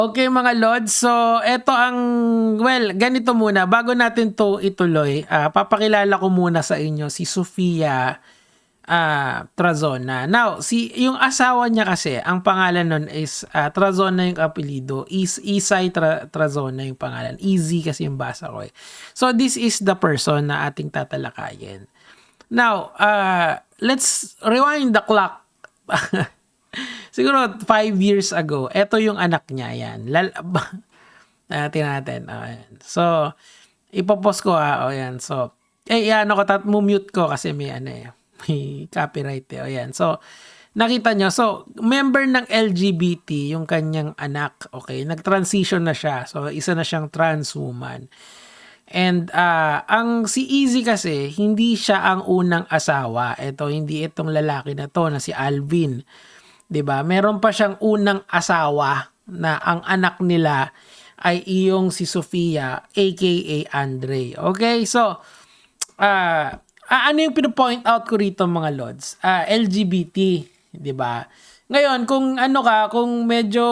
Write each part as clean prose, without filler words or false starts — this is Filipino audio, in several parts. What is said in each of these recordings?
Okay mga Lods, so eto ang, ganito muna, bago natin to ituloy, papakilala ko muna sa inyo si Sofia Trazona. Now, yung asawa niya kasi, ang pangalan nun is Trazona yung apelido, Isay Trazona yung pangalan, Easy kasi yung basa ko eh. So this is the person na ating tatalakayin. Now, let's rewind the clock. Siguro 5 years ago, eto yung anak niya, yan. Natin. Ayan. So, ipopost ko yan. So, ano ko, mute ko kasi may may copyright ayan. So, nakita nyo, so, member ng LGBT yung kanyang anak, okay? Nag-transition na siya. So, isa na siyang trans woman. And ang si Easy kasi, hindi siya ang unang asawa. Hindi itong lalaki na to na si Alvin. 'Di ba? Meron pa siyang unang asawa na ang anak nila ay iyong si Sofia aka Andre. Okay? So ano yung pino-point out ko rito mga Lods? LGBT, 'di ba? Ngayon, kung kung medyo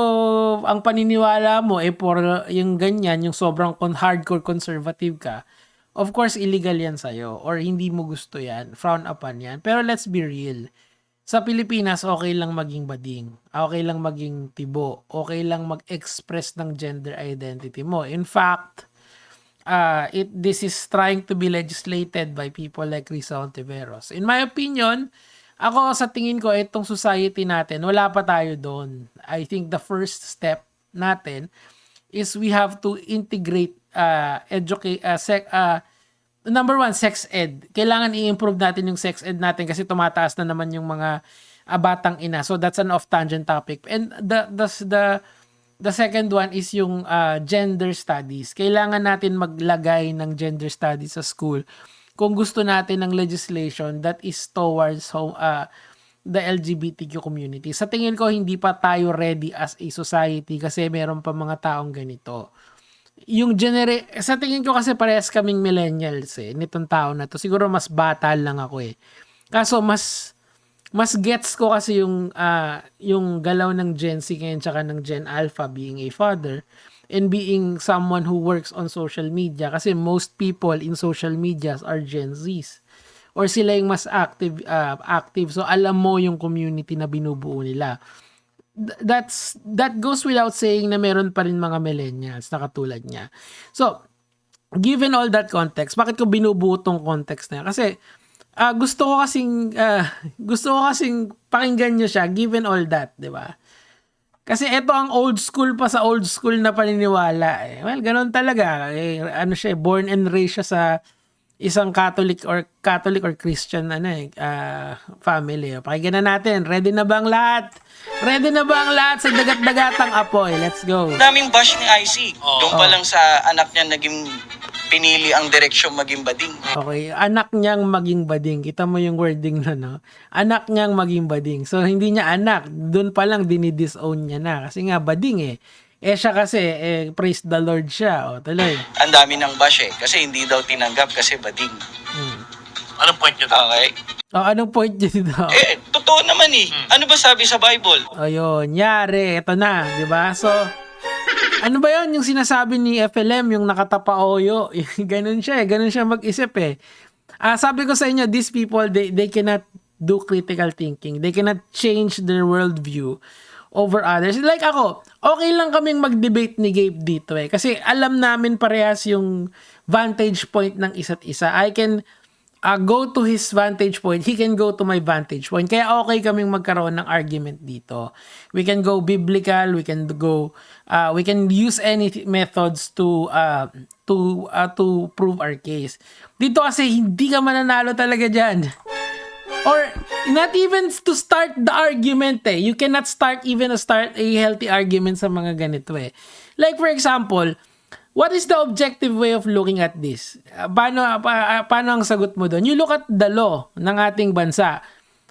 ang paniniwala mo for yung ganyan, yung sobrang hardcore conservative ka, of course illegal yan sa'yo or hindi mo gusto yan, frown upon yan. Pero let's be real. Sa Pilipinas, okay lang maging bading. Okay lang maging tibo. Okay lang mag-express ng gender identity mo. In fact, this is trying to be legislated by people like Risa Ontiveros. In my opinion, ako sa tingin ko, itong society natin, wala pa tayo doon. I think the first step natin is we have to integrate number one, sex ed. Kailangan i-improve natin yung sex ed natin kasi tumataas na naman yung mga batang ina. So that's an off-tangent topic. And the second one is yung gender studies. Kailangan natin maglagay ng gender studies sa school kung gusto natin ng legislation that is towards the LGBTQ community. Sa tingin ko, hindi pa tayo ready as a society kasi meron pa mga taong ganito. Yung sa tingin ko kasi parehas kaming millennials nitong taon na to. Siguro mas bata lang ako Kaso mas gets ko kasi yung galaw ng Gen Z ngayon tsaka ng Gen Alpha being a father and being someone who works on social media kasi most people in social media are Gen Zs or sila yung mas active. So alam mo yung community na binubuo nila. That goes without saying na meron pa rin mga millennials na katulad niya. So, given all that context, bakit ko binubuo tong context na yan? Kasi gusto ko kasing pakinggan niyo siya given all that, 'di ba? Kasi ito ang old school pa sa old school na paniniwala. Well, ganoon talaga. Born and raised siya sa isang Catholic or Christian family. Pakinggan na natin. Ready na ba ang lahat? Ready na ba ang lahat sa dagat-dagatang apoy? Let's go. Daming bash ni IC. Doon pa lang sa anak niya naging pinili ang direksyon maging bading. Okay, anak niyang maging bading. Kita mo yung wording na, no? Anak niyang maging bading. So, hindi niya anak. Doon pa lang dinidisown niya na. Kasi nga, bading siya kasi, praise the Lord siya. Tuloy. Ang dami ng bash kasi hindi daw tinanggap kasi bading. Anong point niyo doon? Okay. Anong point niyo dito? Totoo naman Ano ba sabi sa Bible? Ayun, yari. Ito na, di ba? So, ano ba yun? Yung sinasabi ni FLM, yung nakatapaoyo. Ganun siya Ganun siya mag-isip sabi ko sa inyo, these people, they cannot do critical thinking. They cannot change their worldview over others. Like ako, okay lang kaming mag-debate ni Gabe dito kasi alam namin parehas yung vantage point ng isa't isa. I can go to his vantage point, he can go to my vantage point. Kaya okay kaming magkaroon ng argument dito. We can go biblical, we can use any methods to prove our case. Dito kasi hindi ka mananalo talaga diyan. Or not even to start the argument You cannot start a healthy argument sa mga ganito Like for example, what is the objective way of looking at this? Paano ang sagot mo doon? You look at the law ng ating bansa.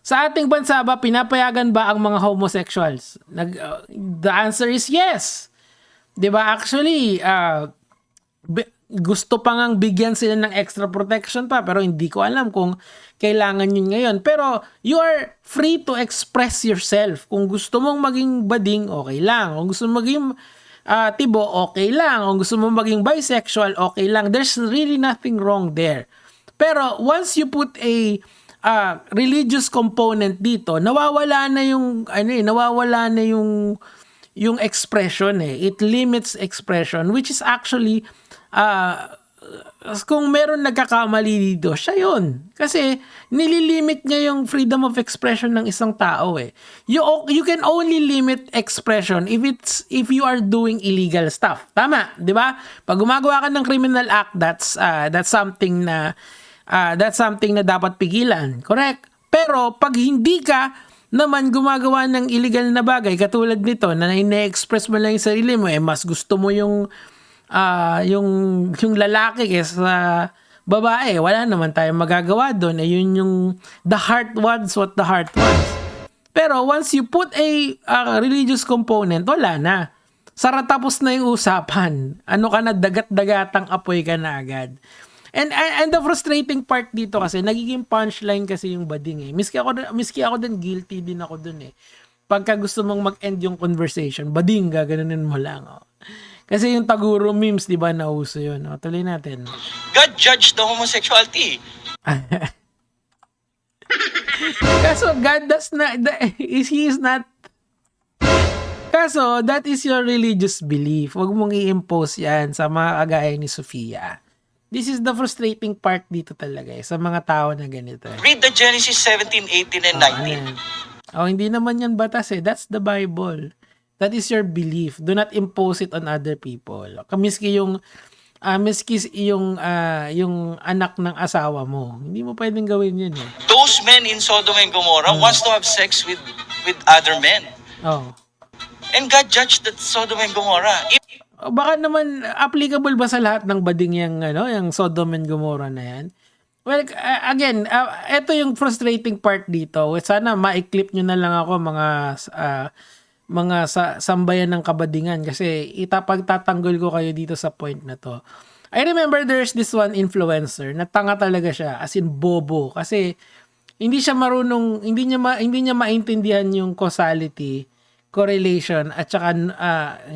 Sa ating bansa ba, pinapayagan ba ang mga homosexuals? The answer is yes. Diba? Actually, gusto pa ngang bigyan sila ng extra protection pa pero hindi ko alam kung kailangan yun ngayon. Pero you are free to express yourself. Kung gusto mong maging bading, okay lang. Kung gusto mong maging tibo, okay lang. Kung gusto mo maging bisexual, okay lang. There's really nothing wrong there. Pero once you put a religious component dito, nawawala na yung yung expression eh. It limits expression, which is actually kung meron nagkakamali dito, siya yun. Kasi nililimit niya yung freedom of expression ng isang tao eh. You can only limit expression if you are doing illegal stuff. Tama, 'di ba? Pag gumagawa ka ng criminal act, that's something na dapat pigilan. Correct? Pero pag hindi ka naman gumagawa ng illegal na bagay katulad nito na ine-express mo lang yung sarili mo, mas gusto mo yung lalaki kaysa babae, wala naman tayong magagawa doon. Yun yung the heart wants what the heart wants. Pero once you put a religious component, wala na. Sara tapos na yung usapan. Ano ka na, dagat-dagatang apoy ka na agad. And the frustrating part dito kasi, nagiging punchline kasi yung bading eh. Miski ako din, guilty din ako dun eh. Pagka gusto mong mag-end yung conversation, bading, gaganunin mo lang. Oh. Kasi yung Taguro memes, di ba, nauso yun. O, tuloy natin. God judged the homosexuality. Kaso, God does not, he is not, kaso, that is your religious belief. Huwag mong i-impose yan sa mga kagaya ni Sofia. This is the frustrating part dito talaga sa mga tao na ganito. Read the Genesis 17, 18, and 19. Hindi naman yan batas eh. That's the Bible. That is your belief. Do not impose it on other people. Miski yung anak ng asawa mo. Hindi mo pwedeng gawin yun eh. Those men in Sodom and Gomorrah wants to have sex with other men. Oh. And God judged that Sodom and Gomorrah. Baka naman applicable ba sa lahat ng bading yung Sodom and Gomorrah na yan? Well, again, ito yung frustrating part dito. Sana ma-clip nyo na lang ako mga sambayan ng kabadingan kasi pagtatanggol ko kayo dito sa point na to. I remember there's this one influencer na tanga talaga siya, as in bobo, kasi hindi siya marunong, hindi niya maintindihan yung causality, correlation at saka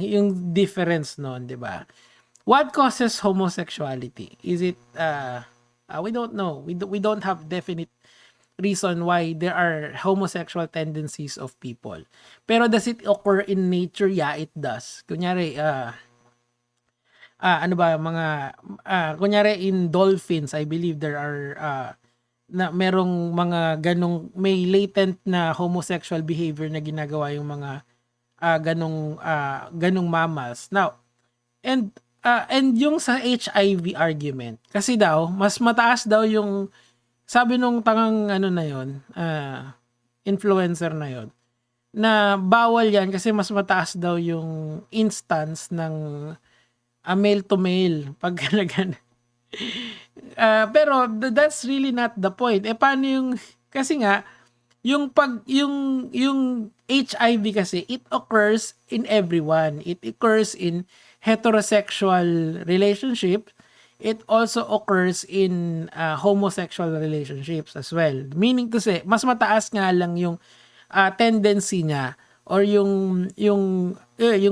yung difference noon, 'di ba? What causes homosexuality? Is it we don't know. We don't have definite reason why there are homosexual tendencies of people. Pero does it occur in nature? Yeah, it does. Kunyari, kunyari in dolphins, I believe there are, merong mga may latent na homosexual behavior na ginagawa yung mga ganong mammals. Now, and yung sa HIV argument, kasi daw, mas mataas daw yung sabi nung tangang influencer na yon, na bawal yan kasi mas mataas daw yung instance ng male to male pag ganagan. Pero that's really not the point. Paano yung, kasi nga, yung HIV kasi, it occurs in everyone. It occurs in heterosexual relationships. It also occurs in homosexual relationships as well. Meaning to say, mas mataas nga lang yung tendency niya or yung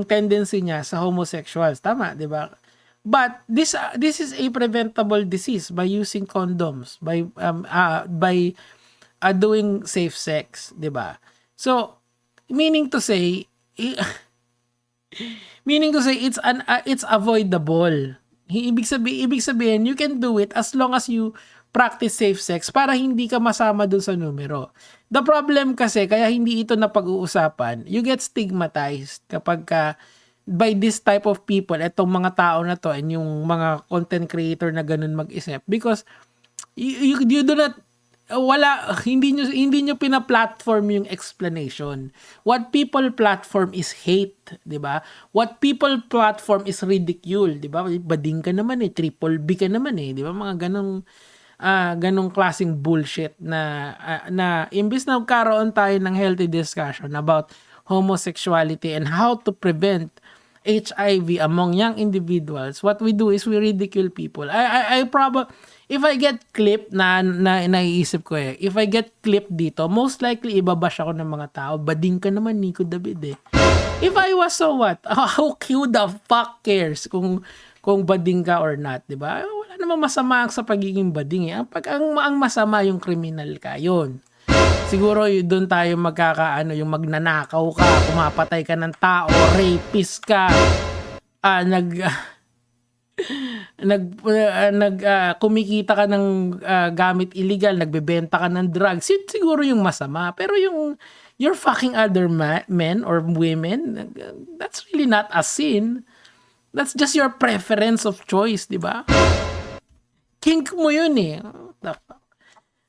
tendency niya sa homosexuals. Tama, 'di ba? But this is a preventable disease by using condoms, by doing safe sex, 'di ba? So, meaning to say it's avoidable. Ibig sabihin, you can do it as long as you practice safe sex para hindi ka masama dun sa numero. The problem kasi, kaya hindi ito napag-uusapan, you get stigmatized kapag by this type of people, etong mga tao na to, and yung mga content creator na ganun mag-isip, because you do not, hindi nyo pina-platform yung explanation. What people platform is hate, 'di ba? What people platform is ridicule, 'di ba? Bading ka naman triple B ka naman 'di ba? Mga ganong klaseng bullshit na imbis na magkaroon tayo ng healthy discussion about homosexuality and how to prevent HIV among young individuals, what we do is we ridicule people. I probably, if I get clip naiisip ko if I get clip dito, most likely ibabash ako ng mga tao. Bading ka naman, Nico David If I was, so what? Who the fuck cares kung bading ka or not, di ba? Wala namang masama sa pagiging bading eh. Ang masama yung criminal ka, yun. Siguro doon tayo magkakaano, yung magnanakaw ka, pumapatay ka ng tao, rapist ka, kumikita ka ng gamit illegal, nagbebenta ka ng drugs, yun siguro yung masama. Pero yung you're fucking other men or women, that's really not a sin. That's just your preference of choice, di ba? Kink mo yun eh. What the fuck?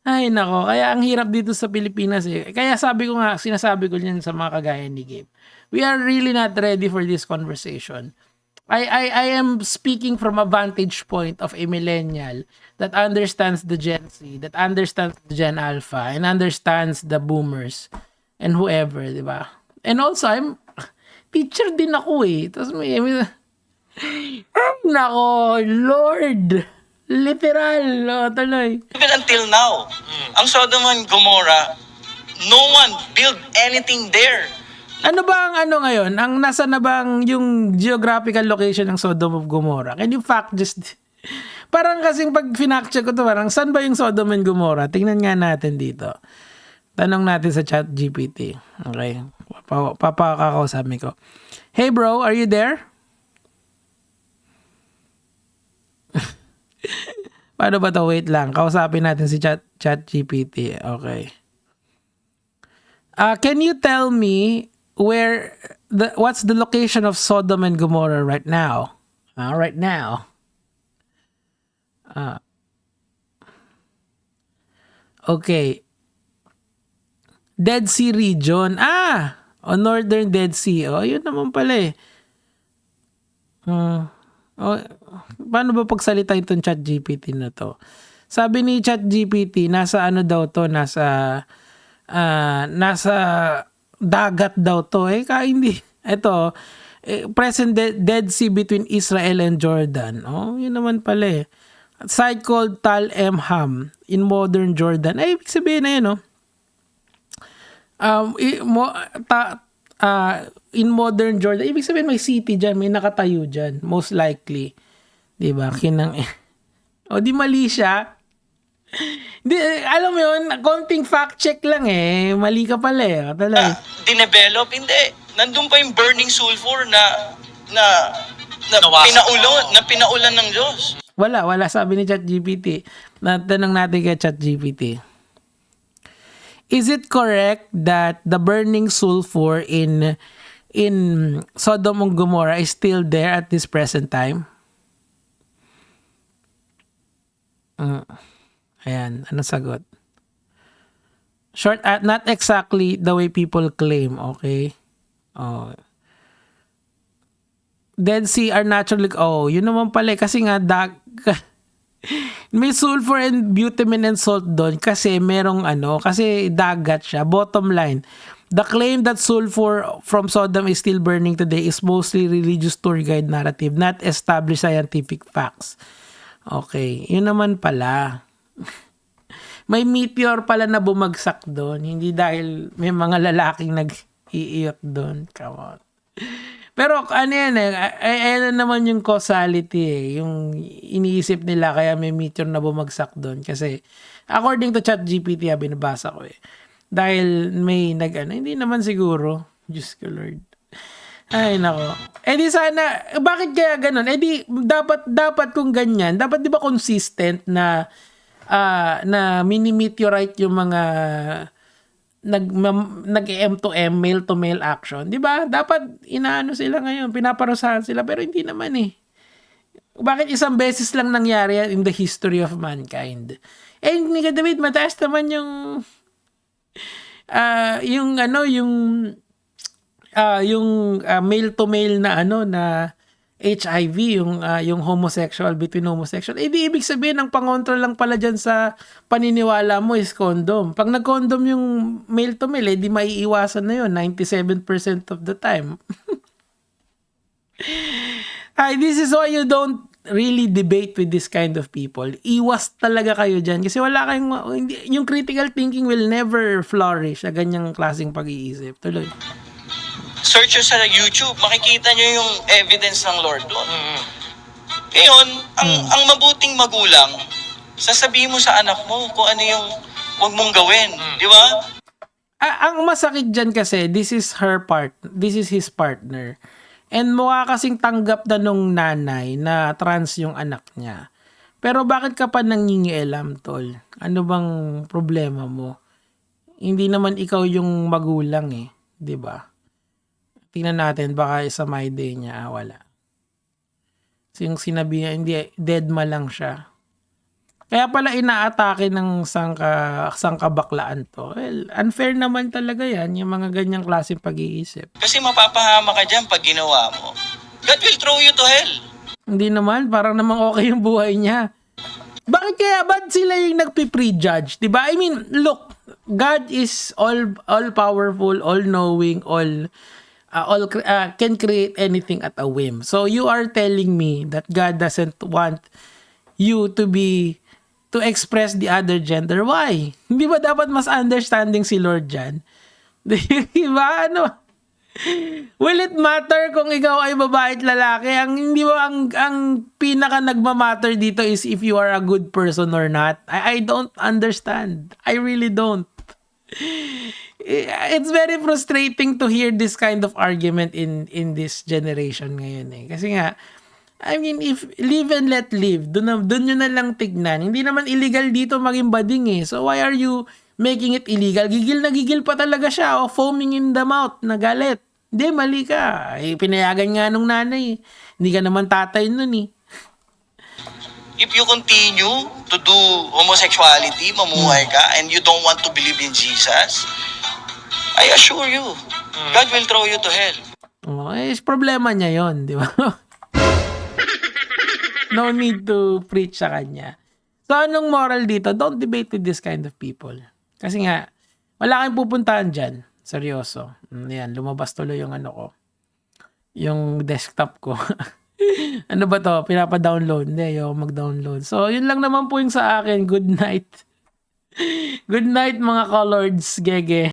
Ay nako, kaya ang hirap dito sa Pilipinas eh. Kaya sinasabi ko yan sa mga kagaya ni Gabe. We are really not ready for this conversation. I am speaking from a vantage point of a millennial that understands the Gen Z, that understands the Gen Alpha, and understands the boomers and whoever, di ba? And also, I'm teacher din ako eh. Tapos may nako, Lord! Literal, tuloy. Even until now, ang Sodom and Gomorrah, no one built anything there. Ano ba ang ngayon? Ang nasa na bang yung geographical location ng Sodom of Gomorrah? Can you fact just... Parang kasing pag finact-check ko to, parang saan ba yung Sodom and Gomorrah? Tingnan nga natin dito. Tanong natin sa ChatGPT. Okay. Papakakausapin ko. Hey bro, are you there? Paano ba to? Wait lang. Kausapin natin si ChatGPT. Okay. Can you tell me what's the location of Sodom and Gomorrah right now? Right now. Okay. Dead Sea region. Northern Dead Sea. Yun naman pala eh. Paano ba pagsalita itong ChatGPT na to? Sabi ni ChatGPT, nasa ano daw to? Nasa dagat daw to. Hindi. Ito, present Dead Sea between Israel and Jordan. Yun naman pala eh. Site called Tal Emham in modern Jordan. Ibig sabihin na yun, in modern Jordan, ibig sabihin may city dyan, may nakatayo dyan, most likely. Diba? Di mali siya. Di, alam mo yun, konting fact check lang eh. Mali ka pala eh. Dinevelop, hindi. Nandun pa yung burning sulfur na pinaulan ng Diyos. Wala. Sabi ni ChatGPT. Natanong natin kay ChatGPT. Is it correct that the burning sulfur in Sodom and Gomorrah is still there at this present time? Ayan, ano sagot? Short, not exactly the way people claim, okay? Dead Sea are naturally, yun naman pala, kasi nga, may sulfur and bitumen and salt doon kasi merong kasi dagat siya. Bottom line, the claim that sulfur from Sodom is still burning today is mostly religious tour guide narrative, not established scientific facts. Okay, yun naman pala. May meteor pala na bumagsak doon, hindi dahil may mga lalaking nag-iiyot doon. Come on. Pero yan ayan naman yung causality eh, yung iniisip nila kaya may meteor na bumagsak doon kasi according to ChatGPT binabasa ko eh. Dahil may hindi naman siguro. Diyos ko Lord. Ay nako. Di sana, bakit kaya ganun? Di dapat kung ganyan, dapat di ba consistent na mini-meteorite yung mga nag-M to M, male to male action. Di ba? Dapat inaano sila ngayon, pinaparusahan sila, pero hindi naman eh. Bakit isang beses lang nangyari in the history of mankind? Hindi ka David, mataas naman yung male to male na na HIV, yung homosexual between homosexual. Di ibig sabihin ang pangontra lang pala dyan sa paniniwala mo is condom. Pag nag-condom yung male to male, di maiiwasan na yun 97% of the time. This is why you don't really debate with this kind of people. Iwas talaga kayo dyan kasi wala kayong, yung critical thinking will never flourish sa ganyang klaseng pag-iisip. Tuloy. search nyo sa YouTube, makikita nyo yung evidence ng Lord doon. Ngayon, ang mabuting magulang, sasabihin mo sa anak mo kung ano yung huwag mong gawin. Di ba? Ang masakit dyan kasi, this is his partner. And mukha kasing tanggap na nung nanay na trans yung anak niya. Pero bakit ka pa nangingialam, tol? Ano bang problema mo? Hindi naman ikaw yung magulang eh. 'Di ba? Tingnan natin, baka sa my day niya, wala. So yung sinabi niya, hindi, deadma lang siya. Kaya pala inaatake ng sangkabaklaan to. Well, unfair naman talaga yan, yung mga ganyang klaseng pag-iisip. Kasi mapapahama ka dyan pag ginawa mo. God will throw you to hell. Hindi naman, parang namang okay yung buhay niya. Bakit kaya, ba't sila yung nagpi-prejudge? Diba? I mean, look, God is all-powerful, all-knowing, can create anything at a whim. So you are telling me that God doesn't want you to express the other gender. Why? Hindi ba dapat mas understanding si Lord dyan? Diba? Ano? Will it matter kung ikaw ay babae at lalaki? Hindi ba ang pinaka nagmamatter dito is if you are a good person or not? I don't understand. I really don't. It's very frustrating to hear this kind of argument in this generation ngayon eh. Kasi nga, I mean, if live and let live, doon nyo na lang tignan. Hindi naman illegal dito maging bading eh. So why are you making it illegal? Gigil na gigil pa talaga siya. O foaming in the mouth, nagalit. Hindi, mali ka. Eh, pinayagan nga nung nanay. Hindi ka naman tatay nun eh. If you continue to do homosexuality, mamuhay ka, and you don't want to believe in Jesus, I assure you, God will throw you to hell. Oh, eh, problema niya yon, di ba? No need to preach sa kanya. So, anong moral dito? Don't debate with this kind of people. Kasi nga, wala kang pupuntahan dyan. Seryoso. Yan, lumabas tuloy yung ano ko. Yung desktop ko. Ano ba to? Pinapa-download. Hindi, yung mag-download. So, yun lang naman po yung sa akin. Good night. Good night, mga coloreds, gege.